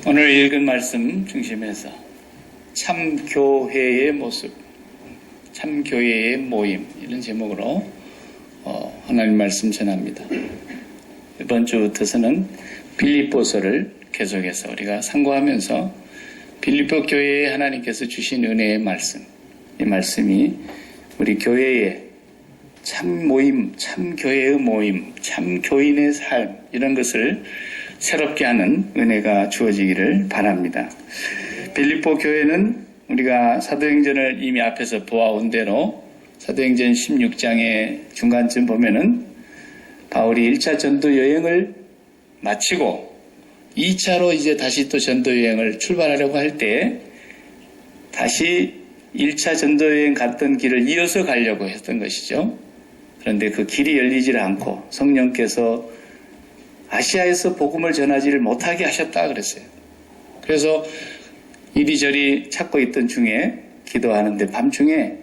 오늘 읽은 말씀 중심에서 참교회의 모습, 참교회의 모임 이런 제목으로 하나님 말씀 전합니다. 이번 주부터서는 빌립보서를 계속해서 우리가 상고하면서 빌립보 교회에 하나님께서 주신 은혜의 말씀, 이 말씀이 우리 교회의 참 모임, 참 교회의 모임, 참 교인의 삶 이런 것을 새롭게 하는 은혜가 주어지기를 바랍니다. 빌립보 교회는 우리가 사도행전을 이미 앞에서 보아온 대로 사도행전 16장의 중간쯤 보면은 바울이 1차 전도 여행을 마치고 2차로 이제 다시 또 전도 여행을 출발하려고 할 때 다시 1차 전도 여행 갔던 길을 이어서 가려고 했던 것이죠. 그런데 그 길이 열리질 않고 성령께서 아시아에서 복음을 전하지를 못하게 하셨다 그랬어요. 그래서 이리저리 찾고 있던 중에 기도하는데 밤중에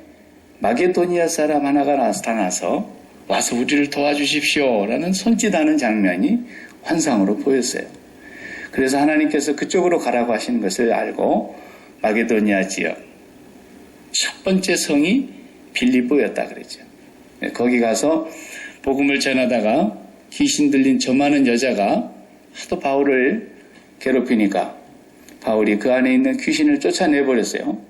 마게도니아 사람 하나가 나타나서 와서 우리를 도와주십시오 라는 손짓하는 장면이 환상으로 보였어요. 그래서 하나님께서 그쪽으로 가라고 하시는 것을 알고 마게도니아 지역 첫 번째 성이 빌립보였다 그랬죠. 거기 가서 복음을 전하다가 귀신 들린 저 많은 여자가 하도 바울을 괴롭히니까 바울이 그 안에 있는 귀신을 쫓아내버렸어요.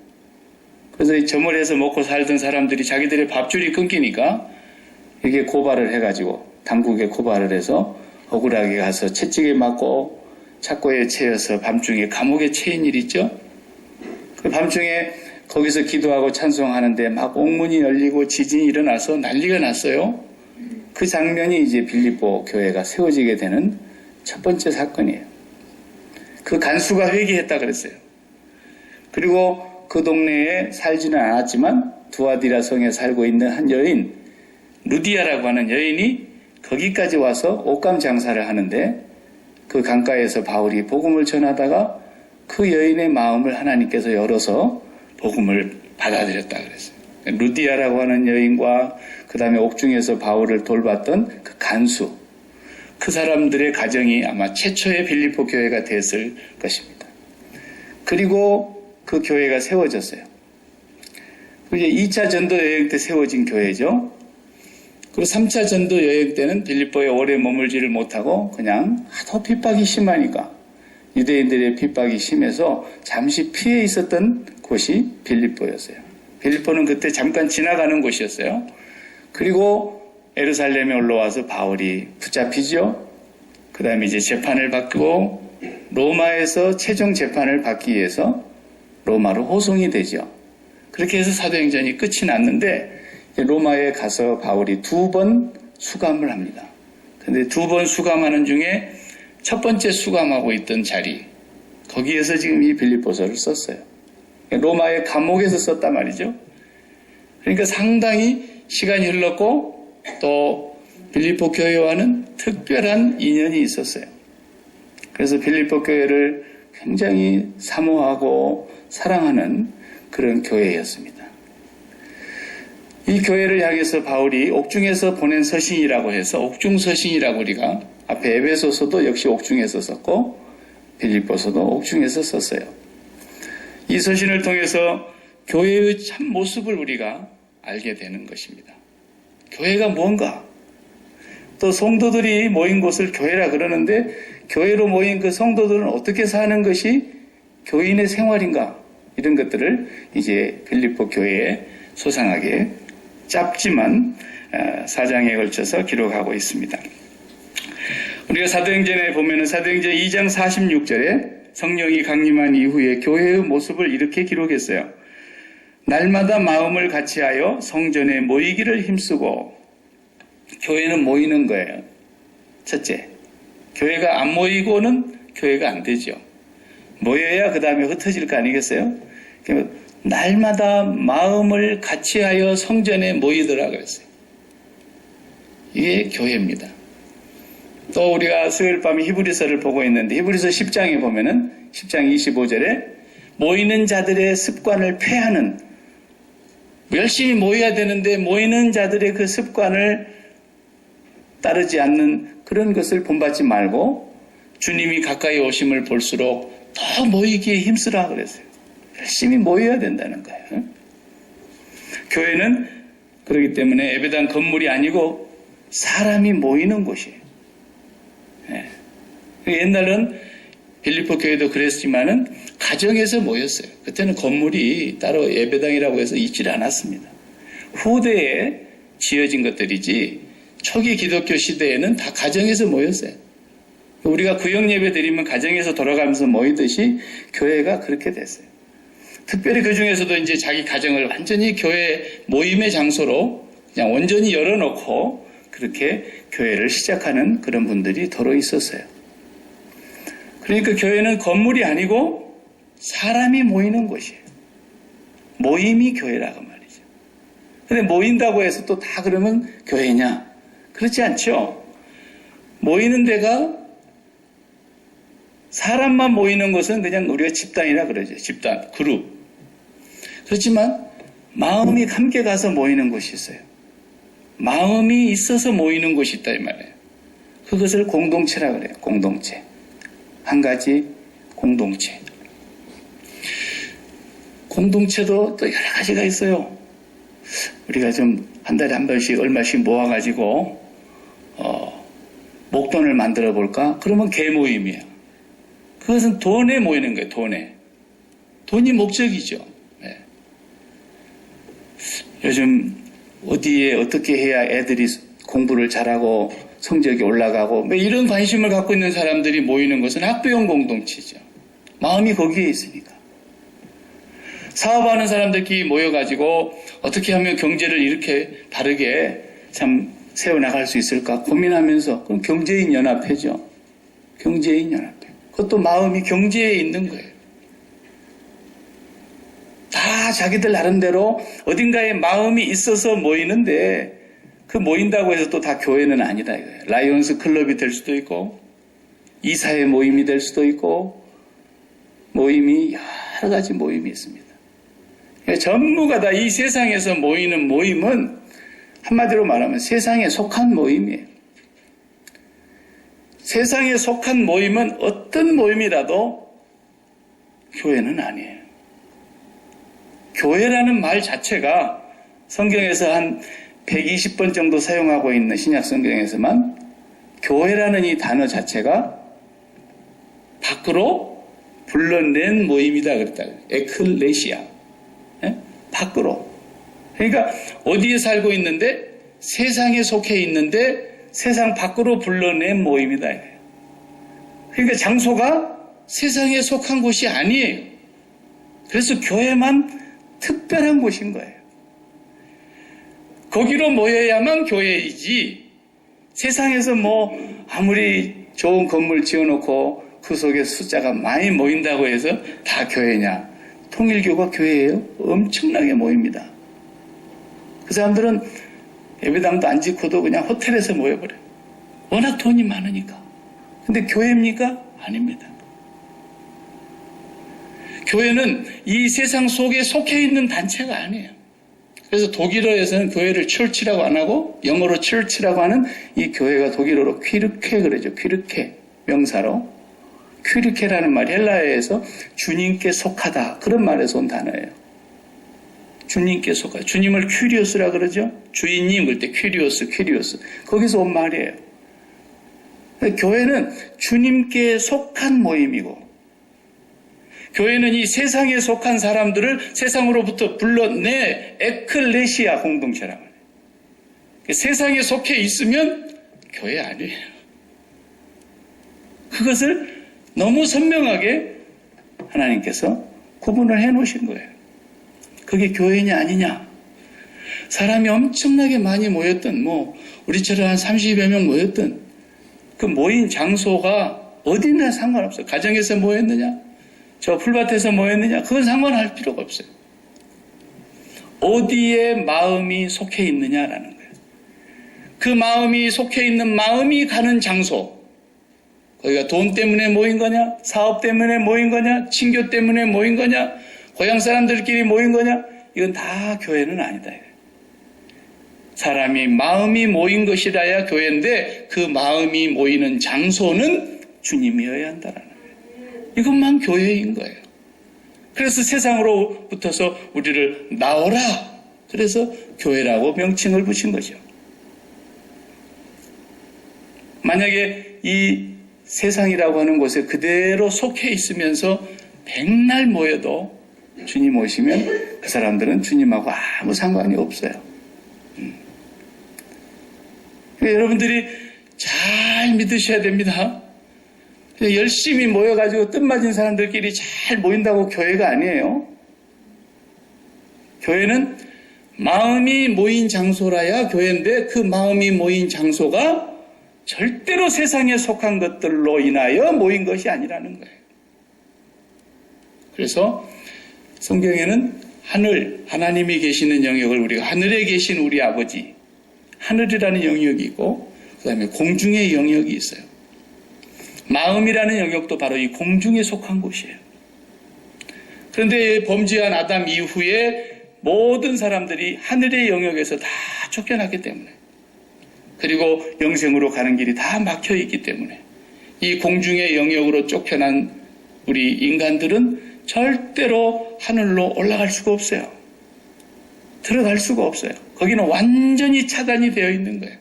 그래서 저물에서 먹고 살던 사람들이 자기들의 밥줄이 끊기니까 이게 고발을 해가지고 당국에 고발을 해서 억울하게 가서 채찍에 맞고 착고에 채여서 밤중에 감옥에 채인 일 있죠. 그 밤중에 거기서 기도하고 찬송하는데 막 옥문이 열리고 지진이 일어나서 난리가 났어요. 그 장면이 이제 빌립보 교회가 세워지게 되는 첫 번째 사건이에요. 그 간수가 회개했다 그랬어요. 그리고 그 동네에 살지는 않았지만 두아디라 성에 살고 있는 한 여인, 루디아라고 하는 여인이 거기까지 와서 옷감 장사를 하는데 그 강가에서 바울이 복음을 전하다가 그 여인의 마음을 하나님께서 열어서 복음을 받아들였다 그랬어요. 루디아라고 하는 여인과 그 다음에 옥중에서 바울을 돌봤던 그 간수, 그 사람들의 가정이 아마 최초의 빌립보 교회가 됐을 것입니다. 그리고 그 교회가 세워졌어요. 이제 2차 전도 여행 때 세워진 교회죠. 그리고 3차 전도 여행 때는 빌립보에 오래 머물지를 못하고 그냥 하도 핍박이 심하니까 유대인들의 핍박이 심해서 잠시 피해 있었던 곳이 빌립보였어요. 빌립보는 그때 잠깐 지나가는 곳이었어요. 그리고 예루살렘에 올라와서 바울이 붙잡히죠. 그 다음에 이제 재판을 받고 로마에서 최종 재판을 받기 위해서 로마로 호송이 되죠. 그렇게 해서 사도행전이 끝이 났는데 로마에 가서 바울이 2번 수감을 합니다. 그런데 2번 수감하는 중에 첫 번째 수감하고 있던 자리, 거기에서 지금 이 빌립보서를 썼어요. 로마의 감옥에서 썼단 말이죠. 그러니까 상당히 시간이 흘렀고 또 빌립보 교회와는 특별한 인연이 있었어요. 그래서 빌립보 교회를 굉장히 사모하고 사랑하는 그런 교회였습니다. 이 교회를 향해서 바울이 옥중에서 보낸 서신이라고 해서 옥중서신이라고 우리가 앞에 에베소서도 역시 옥중에서 썼고 빌립보서도 옥중에서 썼어요. 이 서신을 통해서 교회의 참 모습을 우리가 알게 되는 것입니다. 교회가 뭔가? 또 성도들이 모인 곳을 교회라 그러는데 교회로 모인 그 성도들은 어떻게 사는 것이 교인의 생활인가? 이런 것들을 이제 빌립보 교회에 소상하게 짧지만 4장에 걸쳐서 기록하고 있습니다. 우리가 사도행전에 보면은 사도행전 2장 46절에 성령이 강림한 이후에 교회의 모습을 이렇게 기록했어요. 날마다 마음을 같이하여 성전에 모이기를 힘쓰고, 교회는 모이는 거예요. 첫째, 교회가 안 모이고는 교회가 안 되죠. 모여야 그 다음에 흩어질 거 아니겠어요? 날마다 마음을 같이하여 성전에 모이더라 그랬어요. 이게 교회입니다. 또 우리가 수요일 밤에 히브리서를 보고 있는데 히브리서 10장에 보면은 10장 25절에 모이는 자들의 습관을 폐하는, 열심히 모여야 되는데 모이는 자들의 그 습관을 따르지 않는 그런 것을 본받지 말고 주님이 가까이 오심을 볼수록 더 모이기에 힘쓰라 그랬어요. 열심히 모여야 된다는 거예요. 교회는 그렇기 때문에 예배당 건물이 아니고 사람이 모이는 곳이에요. 옛날은 빌립보 교회도 그랬지만은 가정에서 모였어요. 그때는 건물이 따로 예배당이라고 해서 있질 않았습니다. 후대에 지어진 것들이지 초기 기독교 시대에는 다 가정에서 모였어요. 우리가 구역 예배 드리면 가정에서 돌아가면서 모이듯이 교회가 그렇게 됐어요. 특별히 그 중에서도 이제 자기 가정을 완전히 교회 모임의 장소로 그냥 온전히 열어놓고 그렇게 교회를 시작하는 그런 분들이 더러 있었어요. 그러니까 교회는 건물이 아니고 사람이 모이는 곳이에요. 모임이 교회라고 말이죠. 근데 모인다고 해서 또 다 그러면 교회냐? 그렇지 않죠. 모이는 데가 사람만 모이는 것은 그냥 우리가 집단이라 그러죠. 집단, 그룹. 그렇지만 마음이 함께 가서 모이는 곳이 있어요. 마음이 있어서 모이는 곳이 있다 이 말이에요. 그것을 공동체라 그래요. 공동체. 한 가지 공동체. 공동체도 또 여러 가지가 있어요. 우리가 좀 한 달에 한 번씩 얼마씩 모아가지고 목돈을 만들어 볼까? 그러면 개모임이에요. 그것은 돈에 모이는 거예요. 돈에. 돈이 목적이죠. 네. 요즘 어디에 어떻게 해야 애들이 공부를 잘하고 성적이 올라가고 이런 관심을 갖고 있는 사람들이 모이는 것은 학부형 공동체죠. 마음이 거기에 있으니까. 사업하는 사람들끼리 모여가지고 어떻게 하면 경제를 이렇게 바르게 참 세워나갈 수 있을까 고민하면서 그럼 경제인 연합회죠. 경제인 연합회. 그것도 마음이 경제에 있는 거예요. 다 자기들 나름대로 어딘가에 마음이 있어서 모이는데 그 모인다고 해서 또 다 교회는 아니다 이거예요. 라이온스 클럽이 될 수도 있고 이사회 모임이 될 수도 있고 모임이 여러 가지 모임이 있습니다. 전부가 다 이 세상에서 모이는 모임은 한마디로 말하면 세상에 속한 모임이에요. 세상에 속한 모임은 어떤 모임이라도 교회는 아니에요. 교회라는 말 자체가 성경에서 한 120번 정도 사용하고 있는 신약 성경에서만 교회라는 이 단어 자체가 밖으로 불러낸 모임이다 그랬다. 에클레시아. 밖으로. 그러니까 어디에 살고 있는데 세상에 속해 있는데 세상 밖으로 불러낸 모임이다. 그러니까 장소가 세상에 속한 곳이 아니에요. 그래서 교회만 특별한 곳인 거예요. 거기로 모여야만 교회이지 세상에서 아무리 좋은 건물 지어놓고 그 속에 숫자가 많이 모인다고 해서 다 교회냐? 통일교가 교회예요? 엄청나게 모입니다. 그 사람들은 예배당도 안 짓고도 그냥 호텔에서 모여버려요. 워낙 돈이 많으니까. 근데 교회입니까? 아닙니다. 교회는 이 세상 속에 속해 있는 단체가 아니에요. 그래서 독일어에서는 교회를 철치라고 안 하고 영어로 철치라고 하는 이 교회가 독일어로 퀴르케 그러죠. 퀴르케 명사로. 퀴르케라는 말이 헬라어에서 주님께 속하다 그런 말에서 온 단어예요. 주님께 속하다. 주님을 퀴리오스라 그러죠. 주인님 그럴 때 퀴리오스 거기서 온 말이에요. 교회는 주님께 속한 모임이고 교회는 이 세상에 속한 사람들을 세상으로부터 불러내 에클레시아 공동체란 말이에요. 세상에 속해 있으면 교회 아니에요. 그것을 너무 선명하게 하나님께서 구분을 해놓으신 거예요. 그게 교회냐 아니냐. 사람이 엄청나게 많이 모였던 우리처럼 한 30여 명 모였던 그 모인 장소가 어디나 상관없어요. 가정에서 모였느냐 저 풀밭에서 모였느냐 그건 상관할 필요가 없어요. 어디에 마음이 속해 있느냐라는 거예요. 그 마음이 속해 있는 마음이 가는 장소 거기가 돈 때문에 모인 거냐? 사업 때문에 모인 거냐? 친교 때문에 모인 거냐? 고향 사람들끼리 모인 거냐? 이건 다 교회는 아니다. 사람이 마음이 모인 것이라야 교회인데 그 마음이 모이는 장소는 주님이어야 한다라는 거예요. 이것만 교회인 거예요. 그래서 세상으로부터서 우리를 나오라. 그래서 교회라고 명칭을 붙인 거죠. 만약에 이 세상이라고 하는 곳에 그대로 속해 있으면서 백날 모여도 주님 오시면 그 사람들은 주님하고 아무 상관이 없어요. 여러분들이 잘 믿으셔야 됩니다. 열심히 모여가지고 뜻맞은 사람들끼리 잘 모인다고 교회가 아니에요. 교회는 마음이 모인 장소라야 교회인데 그 마음이 모인 장소가 절대로 세상에 속한 것들로 인하여 모인 것이 아니라는 거예요. 그래서 성경에는 하나님이 계시는 영역을 우리가 하늘에 계신 우리 아버지, 하늘이라는 영역이 있고 그 다음에 공중의 영역이 있어요. 마음이라는 영역도 바로 이 공중에 속한 곳이에요. 그런데 범죄한 아담 이후에 모든 사람들이 하늘의 영역에서 다 쫓겨났기 때문에 그리고 영생으로 가는 길이 다 막혀 있기 때문에 이 공중의 영역으로 쫓겨난 우리 인간들은 절대로 하늘로 올라갈 수가 없어요. 들어갈 수가 없어요. 거기는 완전히 차단이 되어 있는 거예요.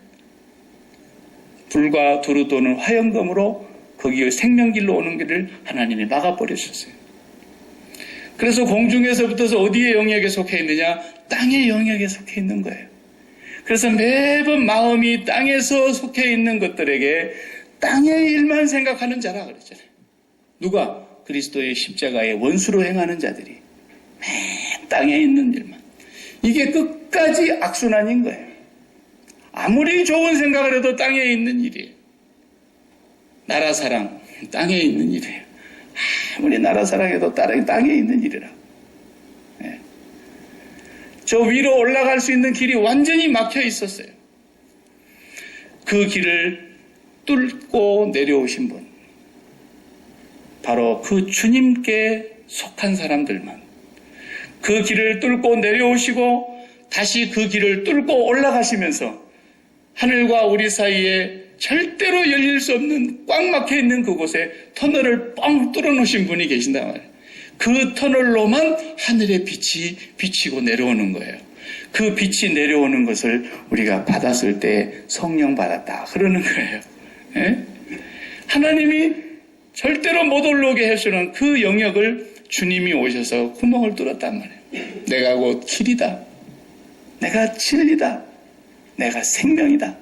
불과 두루 도는 화영검으로 거기에 생명길로 오는 길을 하나님이 막아버리셨어요. 그래서 공중에서부터서 어디의 영역에 속해 있느냐? 땅의 영역에 속해 있는 거예요. 그래서 매번 마음이 땅에서 속해 있는 것들에게 땅의 일만 생각하는 자라 그랬잖아요. 누가? 그리스도의 십자가의 원수로 행하는 자들이 맨 땅에 있는 일만. 이게 끝까지 악순환인 거예요. 아무리 좋은 생각을 해도 땅에 있는 일이에요. 나라 사랑, 땅에 있는 일이에요. 아무리 나라 사랑해도 땅에 있는 일이라. 네. 저 위로 올라갈 수 있는 길이 완전히 막혀 있었어요. 그 길을 뚫고 내려오신 분. 바로 그 주님께 속한 사람들만. 그 길을 뚫고 내려오시고 다시 그 길을 뚫고 올라가시면서 하늘과 우리 사이에 절대로 열릴 수 없는 꽉 막혀 있는 그곳에 터널을 뻥 뚫어 놓으신 분이 계신단 말이에요. 그 터널로만 하늘의 빛이 비치고 내려오는 거예요. 그 빛이 내려오는 것을 우리가 받았을 때 성령 받았다 그러는 거예요. 예? 하나님이 절대로 못 올라오게 해주는 그 영역을 주님이 오셔서 구멍을 뚫었단 말이에요. 내가 곧 길이다. 내가 진리다. 내가 생명이다.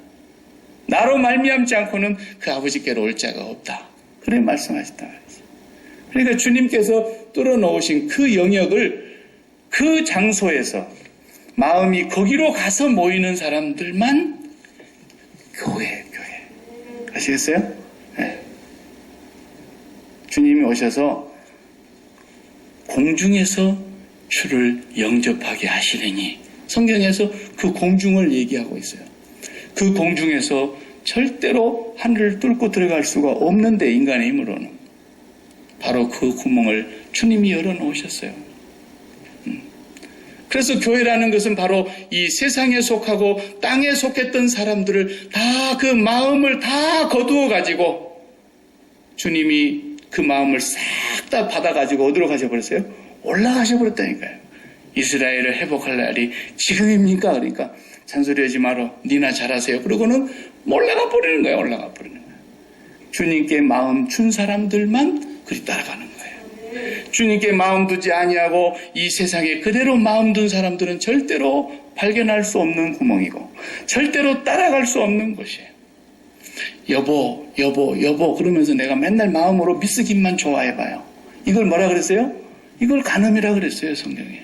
나로 말미암지 않고는 그 아버지께로 올 자가 없다. 그래 말씀하셨단 말이죠. 그러니까 주님께서 뚫어놓으신 그 영역을 그 장소에서 마음이 거기로 가서 모이는 사람들만 교회. 아시겠어요? 네. 주님이 오셔서 공중에서 주를 영접하게 하시려니 성경에서 그 공중을 얘기하고 있어요. 그 공중에서 절대로 하늘을 뚫고 들어갈 수가 없는데 인간의 힘으로는 바로 그 구멍을 주님이 열어놓으셨어요. 그래서 교회라는 것은 바로 이 세상에 속하고 땅에 속했던 사람들을 다 그 마음을 다 거두어 가지고 주님이 그 마음을 싹 다 받아가지고 어디로 가셔버렸어요? 올라가셔버렸다니까요. 이스라엘을 회복할 날이 지금입니까? 그러니까 잔소리하지 마라. 니나 잘하세요. 그러고는 올라가 버리는 거예요. 올라가 버리는 거예요. 주님께 마음 준 사람들만 그리 따라가는 거예요. 주님께 마음 두지 아니하고 이 세상에 그대로 마음 둔 사람들은 절대로 발견할 수 없는 구멍이고 절대로 따라갈 수 없는 곳이에요. 여보 그러면서 내가 맨날 마음으로 미쓰김만 좋아해봐요. 이걸 뭐라 그랬어요? 이걸 간음이라 그랬어요. 성경에.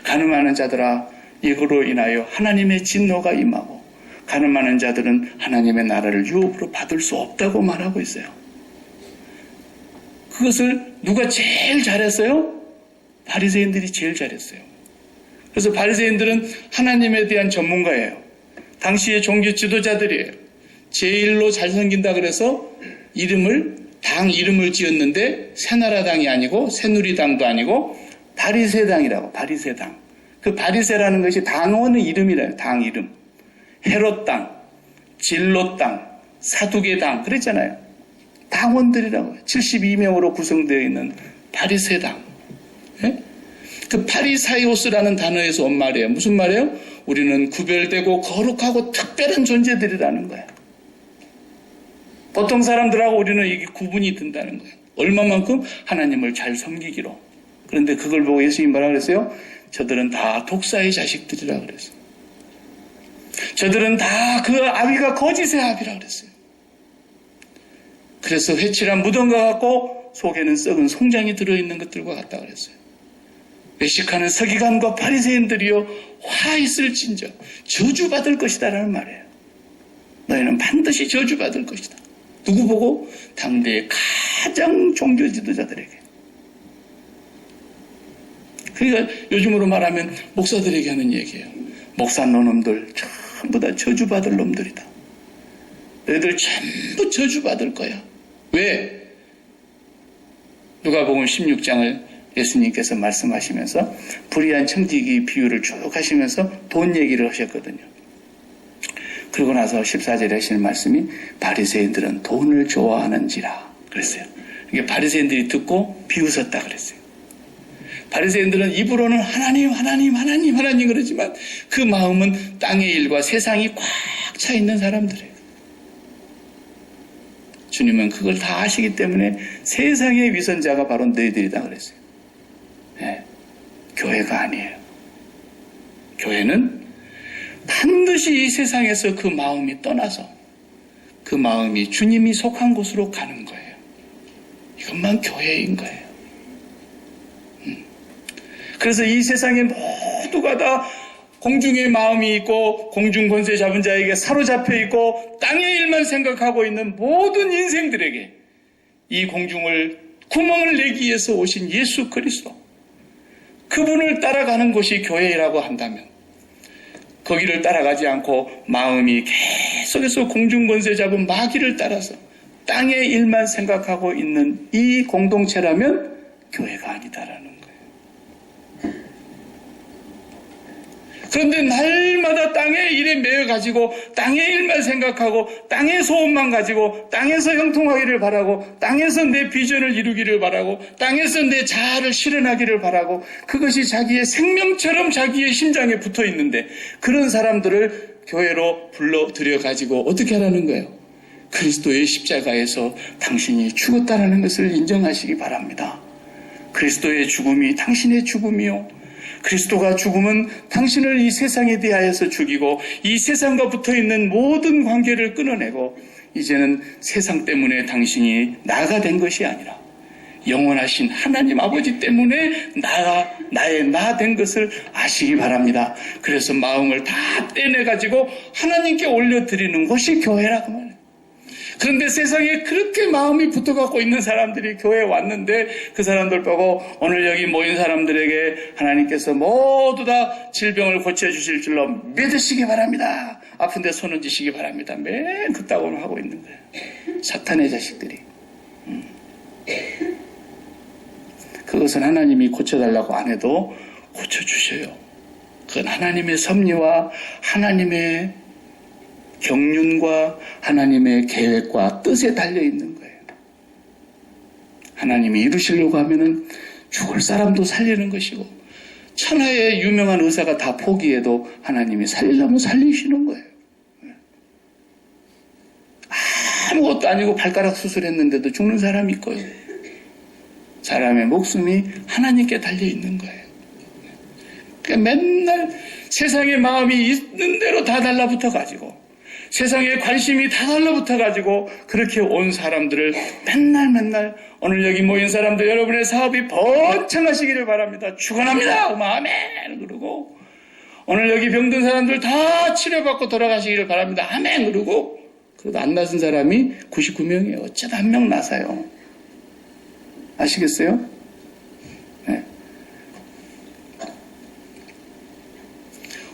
간음하는 자들아 이거로 인하여 하나님의 진노가 임하고 간음하는 자들은 하나님의 나라를 유업으로 받을 수 없다고 말하고 있어요. 그것을 누가 제일 잘했어요? 바리새인들이 제일 잘했어요. 그래서 바리새인들은 하나님에 대한 전문가예요. 당시의 종교 지도자들이에요. 제일로 잘생긴다 그래서 당 이름을 지었는데 새나라당이 아니고 새누리당도 아니고 바리새당이라고. 바리새당. 그 바리새라는 것이 당원의 이름이래요. 당 이름. 헤롯당, 진로당, 사두개당 그랬잖아요. 당원들이라고 해요. 72명으로 구성되어 있는 바리새당. 예? 그 파리사이오스라는 단어에서 온 말이에요. 무슨 말이에요? 우리는 구별되고 거룩하고 특별한 존재들이라는 거예요. 보통 사람들하고 우리는 이게 구분이 된다는 거예요. 얼마만큼 하나님을 잘 섬기기로. 그런데 그걸 보고 예수님이 뭐라 그랬어요? 저들은 다 독사의 자식들이라 그랬어요. 저들은 다 그 아비가 거짓의 아비라 그랬어요. 그래서 회칠한 무덤과 같고 속에는 썩은 송장이 들어있는 것들과 같다 그랬어요. 외식하는 서기관과 바리새인들이여 화 있을진저 저주받을 것이다라는 말이에요. 너희는 반드시 저주받을 것이다. 누구 보고? 당대의 가장 종교 지도자들에게. 그러니까 요즘으로 말하면 목사들에게 하는 얘기예요. 목사 노놈들 전부 다 저주받을 놈들이다. 너희들 전부 저주받을 거야. 왜? 누가복음 16장을 예수님께서 말씀하시면서 불의한 청지기 비유를 쭉 하시면서 돈 얘기를 하셨거든요. 그러고 나서 14절에 하시는 말씀이 바리새인들은 돈을 좋아하는지라 그랬어요. 이게 바리새인들이 듣고 비웃었다 그랬어요. 바리새인들은 입으로는 하나님 그러지만 그 마음은 땅의 일과 세상이 꽉 차 있는 사람들이에요. 주님은 그걸 다 아시기 때문에 세상의 위선자가 바로 너희들이다 그랬어요. 네, 교회가 아니에요. 교회는 반드시 이 세상에서 그 마음이 떠나서 그 마음이 주님이 속한 곳으로 가는 거예요. 이것만 교회인 거예요. 그래서 이 세상의 모두가 다 공중의 마음이 있고 공중 권세 잡은 자에게 사로잡혀 있고 땅의 일만 생각하고 있는 모든 인생들에게 이 공중을 구멍을 내기 위해서 오신 예수 그리스도 그분을 따라가는 것이 교회라고 한다면 거기를 따라가지 않고 마음이 계속해서 공중 권세 잡은 마귀를 따라서 땅의 일만 생각하고 있는 이 공동체라면 교회가 아니다라는 거예요. 그런데 날마다 땅의 일에 매여가지고 땅의 일만 생각하고 땅의 소원만 가지고 땅에서 형통하기를 바라고 땅에서 내 비전을 이루기를 바라고 땅에서 내 자아를 실현하기를 바라고 그것이 자기의 생명처럼 자기의 심장에 붙어 있는데 그런 사람들을 교회로 불러들여가지고 어떻게 하라는 거예요? 그리스도의 십자가에서 당신이 죽었다는 것을 인정하시기 바랍니다. 그리스도의 죽음이 당신의 죽음이요. 그리스도가 죽음은 당신을 이 세상에 대하여서 죽이고 이 세상과 붙어있는 모든 관계를 끊어내고 이제는 세상 때문에 당신이 나가 된 것이 아니라 영원하신 하나님 아버지 때문에 나의 나 된 것을 아시기 바랍니다. 그래서 마음을 다 떼내가지고 하나님께 올려드리는 것이 교회라고 말해요. 그런데 세상에 그렇게 마음이 붙어갖고 있는 사람들이 교회에 왔는데 그 사람들 보고 오늘 여기 모인 사람들에게 하나님께서 모두 다 질병을 고쳐주실 줄로 믿으시기 바랍니다. 아픈데 손 얹으시기 바랍니다. 맨 그따구로 하고 있는 거예요. 사탄의 자식들이. 그것은 하나님이 고쳐달라고 안 해도 고쳐주셔요. 그건 하나님의 섭리와 하나님의 경륜과 하나님의 계획과 뜻에 달려있는 거예요. 하나님이 이루시려고 하면은 죽을 사람도 살리는 것이고 천하의 유명한 의사가 다 포기해도 하나님이 살리려면 살리시는 거예요. 아무것도 아니고 발가락 수술했는데도 죽는 사람이 있고요. 사람의 목숨이 하나님께 달려있는 거예요. 그러니까 맨날 세상의 마음이 있는 대로 다 달라붙어가지고 세상에 관심이 다 달라붙어가지고 그렇게 온 사람들을 맨날 오늘 여기 모인 사람들 여러분의 사업이 번창하시기를 바랍니다. 축원합니다. 아멘 그러고 오늘 여기 병든 사람들 다 치료받고 돌아가시기를 바랍니다. 아멘 그러고 그래도 안 나선 사람이 99명이에요. 어쩌다 한 명 나사요. 아시겠어요? 네.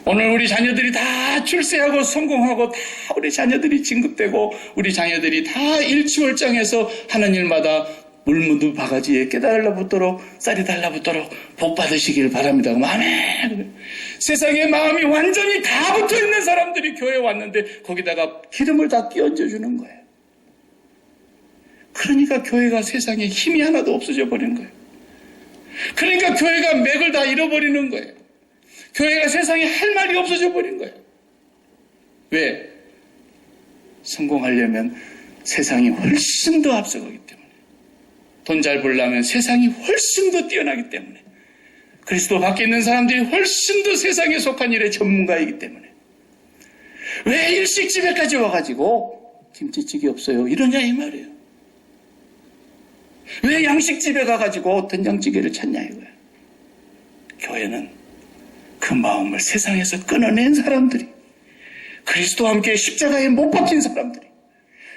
오늘 우리 자녀들이 다 출세하고 성공하고 다 우리 자녀들이 진급되고 우리 자녀들이 다 일취월장해서 하는 일마다 물무드 바가지에 깨달라붙도록 쌀이 달라붙도록 복 받으시길 바랍니다. 아멘. 세상에 마음이 완전히 다 붙어있는 사람들이 교회에 왔는데 거기다가 기름을 다 끼얹어 주는 거예요. 그러니까 교회가 세상에 힘이 하나도 없어져 버리는 거예요. 그러니까 교회가 맥을 다 잃어버리는 거예요. 교회가 세상에 할 말이 없어져 버린 거예요. 왜? 성공하려면 세상이 훨씬 더 앞서가기 때문에, 돈 잘 벌려면 세상이 훨씬 더 뛰어나기 때문에, 그리스도 밖에 있는 사람들이 훨씬 더 세상에 속한 일의 전문가이기 때문에, 왜 일식집에까지 와가지고 김치찌개 없어요 이러냐 이 말이에요. 왜 양식집에 가가지고 된장찌개를 찾냐 이거예요. 교회는 그 마음을 세상에서 끊어낸 사람들이, 그리스도와 함께 십자가에 못 박힌 사람들이,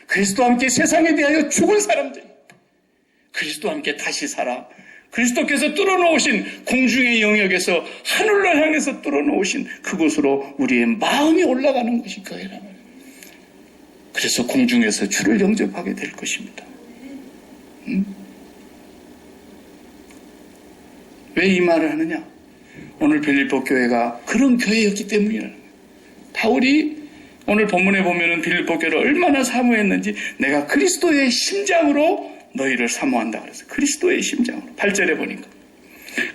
그리스도와 함께 세상에 대하여 죽은 사람들이, 그리스도와 함께 다시 살아 그리스도께서 뚫어놓으신 공중의 영역에서 하늘로 향해서 뚫어놓으신 그곳으로 우리의 마음이 올라가는 것이 교회란 말이에요. 그래서 공중에서 주를 영접하게 될 것입니다. 왜 이 말을 하느냐? 오늘 빌립보 교회가 그런 교회였기 때문이라는 거예요. 바울이 오늘 본문에 보면은 빌립보 교회를 얼마나 사모했는지, 내가 그리스도의 심장으로 너희를 사모한다 그랬어요. 그리스도의 심장으로. 8절에 보니까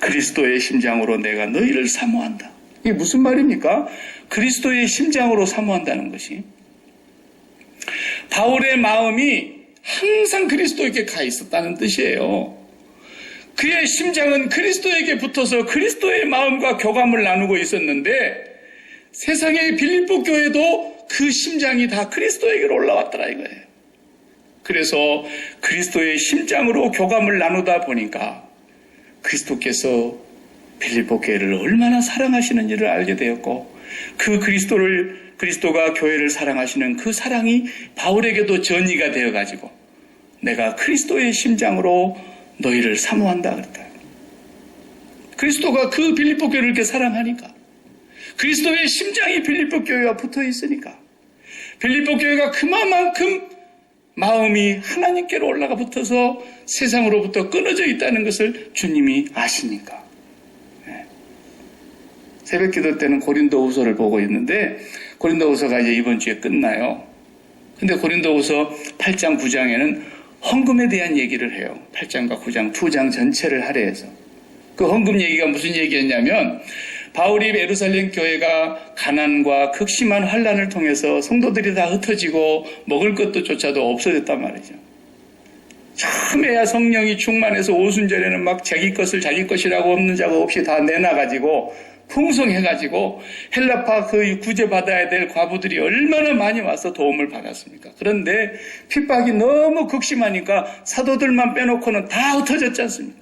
그리스도의 심장으로 내가 너희를 사모한다. 이게 무슨 말입니까? 그리스도의 심장으로 사모한다는 것이, 바울의 마음이 항상 그리스도에게 가 있었다는 뜻이에요. 그의 심장은 그리스도에게 붙어서 그리스도의 마음과 교감을 나누고 있었는데, 세상의 빌립보 교회도 그 심장이 다 그리스도에게로 올라왔더라 이거예요. 그래서 그리스도의 심장으로 교감을 나누다 보니까 그리스도께서 빌립보 교회를 얼마나 사랑하시는지를 알게 되었고, 그 그리스도가 교회를 사랑하시는 그 사랑이 바울에게도 전이가 되어가지고, 내가 그리스도의 심장으로 너희를 사모한다 그랬다. 그리스도가 그 빌립보 교회를 이렇게 사랑하니까, 그리스도의 심장이 빌립보 교회와 붙어 있으니까, 빌립보 교회가 그만큼 마음이 하나님께로 올라가 붙어서 세상으로부터 끊어져 있다는 것을 주님이 아시니까. 새벽 기도 때는 고린도후서를 보고 있는데, 고린도후서가 이제 이번 주에 끝나요. 근데 고린도후서 8장 9장에는 헌금에 대한 얘기를 해요. 8장과 9장, 2장 전체를 할애해서. 그 헌금 얘기가 무슨 얘기였냐면, 바울이 예루살렘 교회가 가난과 극심한 환난을 통해서 성도들이 다 흩어지고 먹을 것도 조차도 없어졌단 말이죠. 처음에야 성령이 충만해서 오순절에는 막 자기 것을 자기 것이라고 없는 자가 없이 다 내놔가지고 풍성해가지고 헬라파 그 구제받아야 될 과부들이 얼마나 많이 와서 도움을 받았습니까? 그런데 핍박이 너무 극심하니까 사도들만 빼놓고는 다 흩어졌지 않습니까?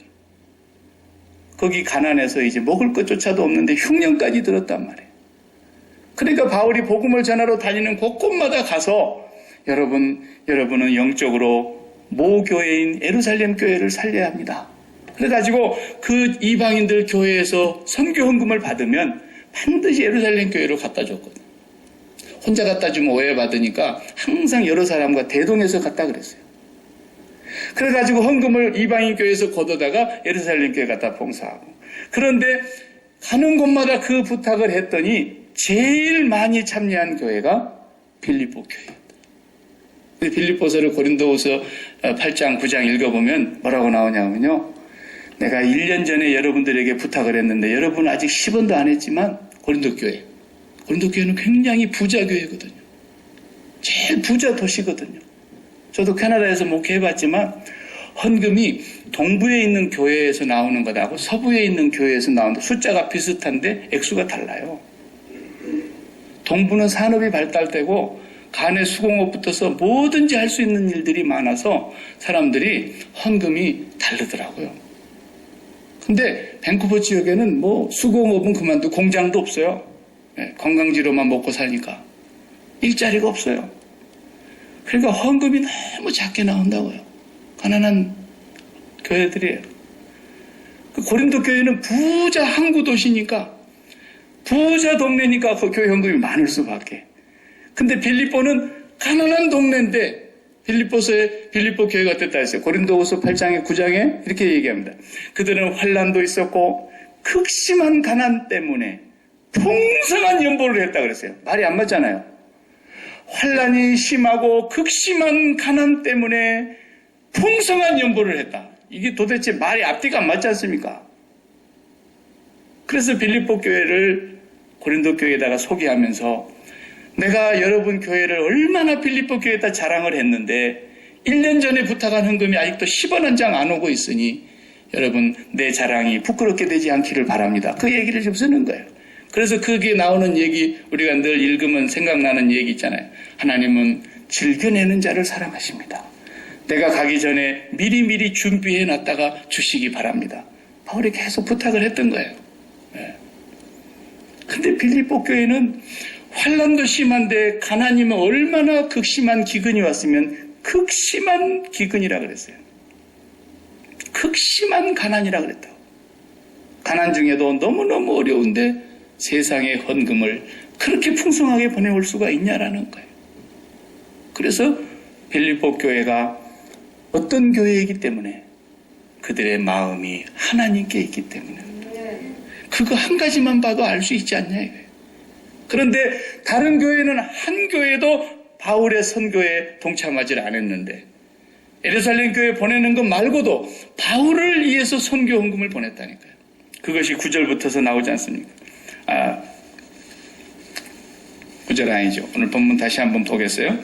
거기 가난해서 이제 먹을 것조차도 없는데 흉년까지 들었단 말이에요. 그러니까 바울이 복음을 전하러 다니는 곳곳마다 가서 여러분은 영적으로 모교회인 예루살렘 교회를 살려야 합니다. 그래가지고 그 이방인들 교회에서 선교 헌금을 받으면 반드시 예루살렘 교회로 갖다 줬거든요. 혼자 갖다 주면 오해받으니까 항상 여러 사람과 대동해서 갖다 그랬어요. 그래가지고 헌금을 이방인 교회에서 걷어다가 예루살렘 교회 갖다 봉사하고. 그런데 가는 곳마다 그 부탁을 했더니 제일 많이 참여한 교회가 빌립보 교회였다. 빌립보서를 고린도후서 8장 9장 읽어보면 뭐라고 나오냐면요, 내가 1년 전에 여러분들에게 부탁을 했는데 여러분 아직 10원도 안 했지만, 고린도 교회는 굉장히 부자 교회거든요. 제일 부자 도시거든요. 저도 캐나다에서 목회해봤지만 헌금이 동부에 있는 교회에서 나오는 것하고 서부에 있는 교회에서 나오는 숫자가 비슷한데 액수가 달라요. 동부는 산업이 발달되고 간에 수공업부터서 뭐든지 할 수 있는 일들이 많아서 사람들이 헌금이 다르더라고요. 근데 밴쿠버 지역에는 뭐 수공업은 그만두고 공장도 없어요. 관광지로만 먹고 사니까 일자리가 없어요. 그러니까 헌금이 너무 작게 나온다고요. 가난한 교회들이에요. 그 고린도 교회는 부자 항구 도시니까, 부자 동네니까 그 교회 헌금이 많을 수밖에. 근데 빌립보는 가난한 동네인데 빌립보 교회가 어땠다 했어요. 고린도후서 8장에 9장에 이렇게 얘기합니다. 그들은 환난도 있었고 극심한 가난 때문에 풍성한 연보를 했다 그랬어요. 말이 안 맞잖아요. 환난이 심하고 극심한 가난 때문에 풍성한 연보를 했다. 이게 도대체 말이 앞뒤가 안 맞지 않습니까? 그래서 빌립보 교회를 고린도 교회에다가 소개하면서 내가 여러분 교회를 얼마나 빌립보 교회에다 자랑을 했는데 1년 전에 부탁한 헌금이 아직도 10원 한 장 안 오고 있으니 여러분 내 자랑이 부끄럽게 되지 않기를 바랍니다. 그 얘기를 좀 쓰는 거예요. 그래서 거기에 나오는 얘기 우리가 늘 읽으면 생각나는 얘기 있잖아요. 하나님은 즐겨내는 자를 사랑하십니다. 내가 가기 전에 미리미리 준비해 놨다가 주시기 바랍니다. 바울이 계속 부탁을 했던 거예요. 근데 빌립보 교회는 환난도 심한데 가난이면 얼마나 극심한 기근이 왔으면 극심한 기근이라 그랬어요. 극심한 가난이라 그랬다고. 가난 중에도 너무너무 어려운데 세상의 헌금을 그렇게 풍성하게 보내올 수가 있냐라는 거예요. 그래서 빌립보 교회가 어떤 교회이기 때문에 그들의 마음이 하나님께 있기 때문에 그거 한 가지만 봐도 알 수 있지 않냐 이거예요. 그런데 다른 교회는 한 교회도 바울의 선교에 동참하지 않았는데 예루살렘 교회 보내는 것 말고도 바울을 위해서 선교 헌금을 보냈다니까요. 그것이 9절부터서 나오지 않습니까? 9절 아니죠. 오늘 본문 다시 한번 보겠어요.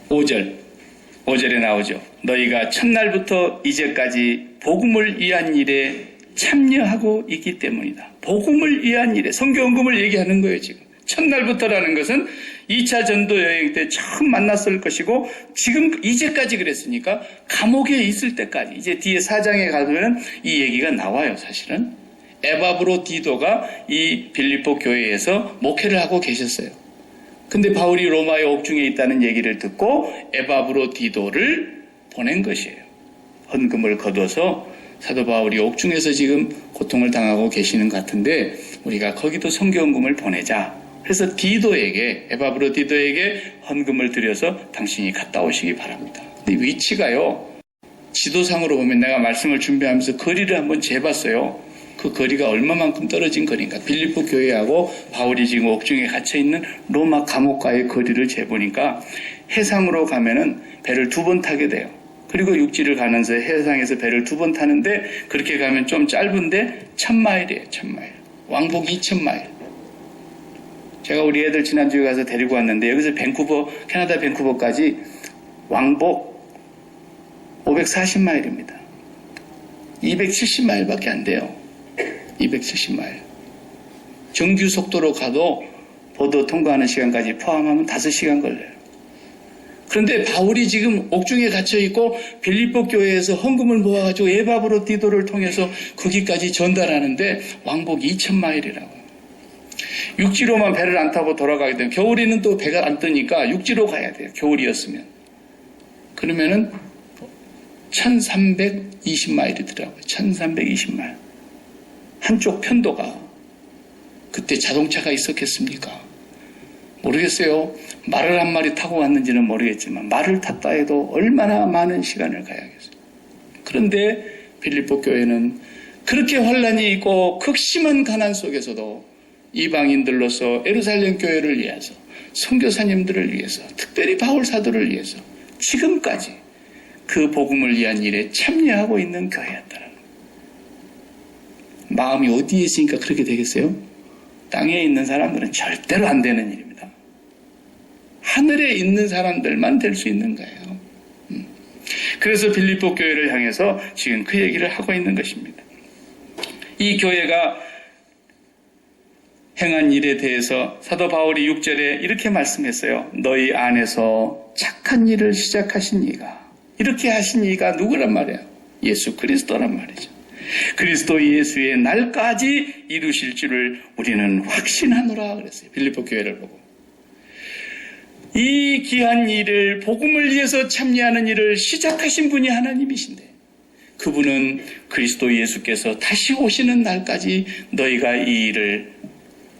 5절에 나오죠. 너희가 첫날부터 이제까지 복음을 위한 일에 참여하고 있기 때문이다. 복음을 위한 일에 선교헌금을 얘기하는 거예요. 지금 첫날부터라는 것은 2차 전도 여행 때 처음 만났을 것이고 지금 이제까지 그랬으니까 감옥에 있을 때까지 이제 뒤에 4장에 가면 이 얘기가 나와요. 사실은 에바브로 디도가 이 빌립보 교회에서 목회를 하고 계셨어요. 근데 바울이 로마의 옥중에 있다는 얘기를 듣고 에바브로 디도를 보낸 것이에요. 헌금을 거둬서 사도 바울이 옥중에서 지금 고통을 당하고 계시는 것 같은데 우리가 거기도 선교헌금을 보내자. 그래서 디도에게 에바브로 디도에게 헌금을 드려서 당신이 갔다 오시기 바랍니다. 근데 위치가요. 지도상으로 보면 내가 말씀을 준비하면서 거리를 한번 재봤어요. 그 거리가 얼마만큼 떨어진 거리인가. 빌립보 교회하고 바울이 지금 옥중에 갇혀있는 로마 감옥과의 거리를 재보니까 해상으로 가면은 배를 2번 타게 돼요. 그리고 육지를 가면서 해상에서 배를 2번 타는데 그렇게 가면 좀 짧은데 1000마일이에요. 1000마일. 왕복 2000마일. 제가 우리 애들 지난주에 가서 데리고 왔는데 여기서 캐나다 밴쿠버까지 왕복 540마일입니다. 270마일밖에 안 돼요. 270마일. 정규 속도로 가도 보도 통과하는 시간까지 포함하면 5시간 걸려요. 그런데 바울이 지금 옥중에 갇혀있고 빌립보 교회에서 헌금을 모아가지고 에바브로 디도를 통해서 거기까지 전달하는데 왕복 2000마일이라고요. 육지로만 배를 안 타고 돌아가게 되면 겨울에는 또 배가 안 뜨니까 육지로 가야 돼요. 겨울이었으면. 그러면은 1320마일이더라고요. 1320마일. 한쪽 편도가 그때 자동차가 있었겠습니까? 모르겠어요. 말을 한 마리 타고 왔는지는 모르겠지만 말을 탔다 해도 얼마나 많은 시간을 가야겠어요. 그런데 빌립보 교회는 그렇게 환난이 있고 극심한 가난 속에서도 이방인들로서 예루살렘 교회를 위해서 선교사님들을 위해서 특별히 바울 사도를 위해서 지금까지 그 복음을 위한 일에 참여하고 있는 교회였다는 거예요. 마음이 어디에 있으니까 그렇게 되겠어요? 땅에 있는 사람들은 절대로 안 되는 일입니다. 하늘에 있는 사람들만 될 수 있는 거예요. 그래서 빌립보 교회를 향해서 지금 그 얘기를 하고 있는 것입니다. 이 교회가 행한 일에 대해서 사도 바울이 6절에 이렇게 말씀했어요. 너희 안에서 착한 일을 시작하신 이가, 이렇게 하신 이가 누구란 말이에요? 예수 그리스도란 말이죠. 그리스도 예수의 날까지 이루실 줄을 우리는 확신하노라 그랬어요. 빌립보 교회를 보고. 이 귀한 일을, 복음을 위해서 참여하는 일을 시작하신 분이 하나님이신데 그분은 그리스도 예수께서 다시 오시는 날까지 너희가 이 일을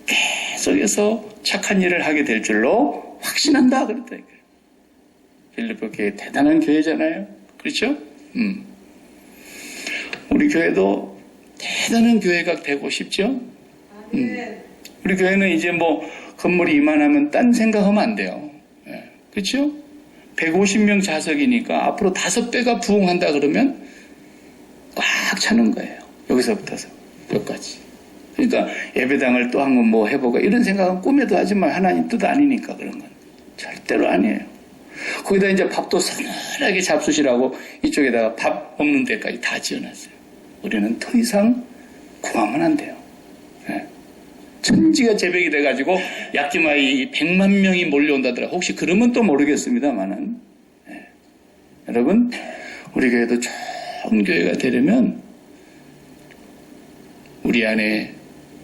계속해서 착한 일을 하게 될 줄로 확신한다 그랬다니까요. 빌립보 교회 대단한 교회잖아요. 그렇죠? 우리 교회도 대단한 교회가 되고 싶죠? 우리 교회는 이제 뭐 건물이 이만하면 딴 생각하면 안 돼요. 그렇죠? 150명 좌석이니까 앞으로 5배가 부흥한다 그러면 꽉 차는 거예요. 여기서부터서 여기까지. 그러니까 예배당을 또 한 번 뭐 해보고 이런 생각은 꿈에도 하지만 하나님 뜻 아니니까 그런 건 절대로 아니에요. 거기다 이제 밥도 서늘하게 잡수시라고 이쪽에다가 밥 없는 데까지 다 지어놨어요. 우리는 더 이상 구하면 안 돼요. 네. 천지가 제백이 돼가지고 약지마이 100만 명이 몰려온다더라. 혹시 그러면 또 모르겠습니다만은 네. 여러분 우리 교회도 좋은 교회가 되려면 우리 안에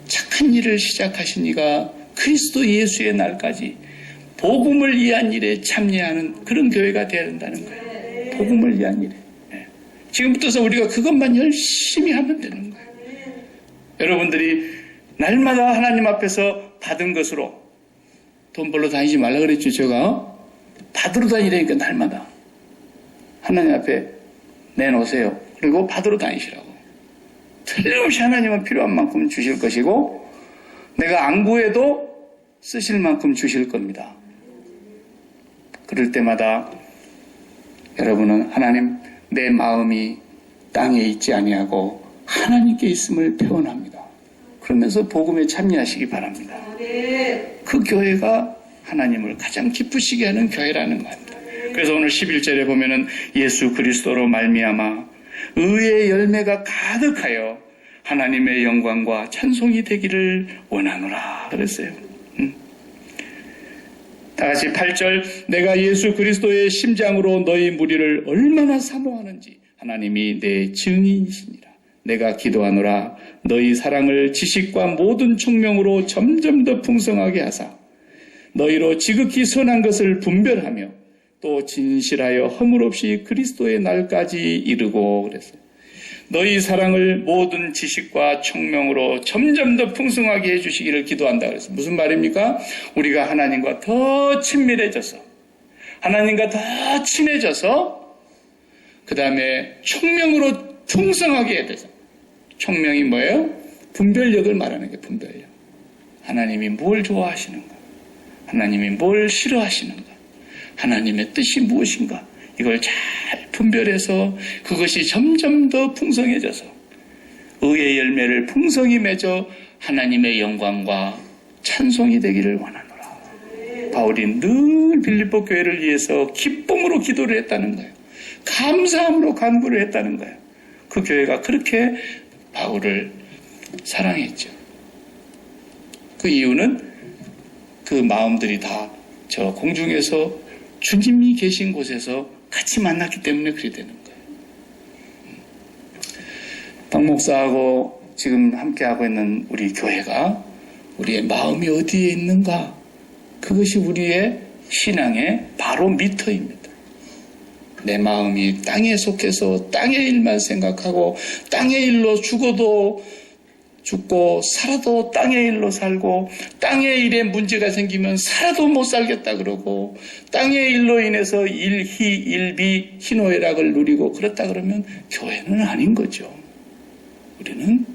착한 일을 시작하신 이가 그리스도 예수의 날까지 복음을 위한 일에 참여하는 그런 교회가 되어야 된다는 거예요. 복음을 위한 일에. 네. 지금부터서 우리가 그것만 열심히 하면 되는 거예요. 여러분들이 날마다 하나님 앞에서 받은 것으로 돈 벌러 다니지 말라 그랬죠. 제가 받으러 다니라니까 날마다 하나님 앞에 내놓으세요. 그리고 받으러 다니시라고. 틀림없이 하나님은 필요한 만큼 주실 것이고 내가 안 구해도 쓰실 만큼 주실 겁니다. 그럴 때마다 여러분은 하나님 내 마음이 땅에 있지 아니하고 하나님께 있음을 표현합니다. 그러면서 복음에 참여하시기 바랍니다. 그 교회가 하나님을 가장 기쁘시게 하는 교회라는 겁니다. 그래서 오늘 11절에 보면은 예수 그리스도로 말미암아 의의 열매가 가득하여 하나님의 영광과 찬송이 되기를 원하노라 그랬어요. 다같이 8절 내가 예수 그리스도의 심장으로 너희 무리를 얼마나 사모하는지 하나님이 내 증인이시니라. 내가 기도하노라 너희 사랑을 지식과 모든 총명으로 점점 더 풍성하게 하사 너희로 지극히 선한 것을 분별하며 또 진실하여 허물 없이 그리스도의 날까지 이르고 그랬어요. 너희 사랑을 모든 지식과 총명으로 점점 더 풍성하게 해주시기를 기도한다 그랬어요. 무슨 말입니까? 우리가 하나님과 더 친밀해져서 하나님과 더 친해져서 그 다음에 총명으로 풍성하게 해야 되죠. 총명이 뭐예요? 분별력을 말하는 게 분별력. 하나님이 뭘 좋아하시는가? 하나님이 뭘 싫어하시는가? 하나님의 뜻이 무엇인가? 이걸 잘 분별해서 그것이 점점 더 풍성해져서 의의 열매를 풍성히 맺어 하나님의 영광과 찬송이 되기를 원하노라. 바울이 늘 빌립보 교회를 위해서 기쁨으로 기도를 했다는 거예요. 감사함으로 간구를 했다는 거예요. 그 교회가 그렇게 바울을 사랑했죠. 그 이유는 그 마음들이 다 저 공중에서 주님이 계신 곳에서 같이 만났기 때문에 그렇게 되는 거예요. 박 목사하고 지금 함께하고 있는 우리 교회가 우리의 마음이 어디에 있는가? 그것이 우리의 신앙의 바로 미터입니다. 내 마음이 땅에 속해서 땅의 일만 생각하고 땅의 일로 죽어도 죽고 살아도 땅의 일로 살고 땅의 일에 문제가 생기면 살아도 못 살겠다 그러고 땅의 일로 인해서 일희 일비 희노애락을 누리고 그렇다 그러면 교회는 아닌 거죠. 우리는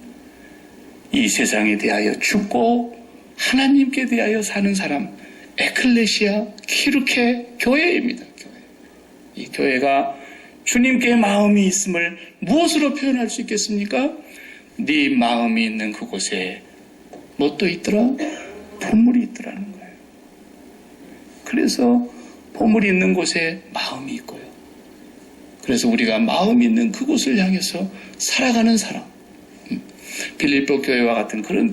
이 세상에 대하여 죽고 하나님께 대하여 사는 사람 에클레시아 키르케 교회입니다. 이 교회가 주님께 마음이 있음을 무엇으로 표현할 수 있겠습니까? 네 마음이 있는 그곳에 뭣도 있더라? 보물이 있더라는 거예요. 그래서 보물이 있는 곳에 마음이 있고요. 그래서 우리가 마음이 있는 그곳을 향해서 살아가는 사람, 빌립보 교회와 같은 그런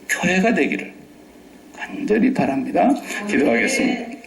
교회가 되기를 간절히 바랍니다. 기도하겠습니다.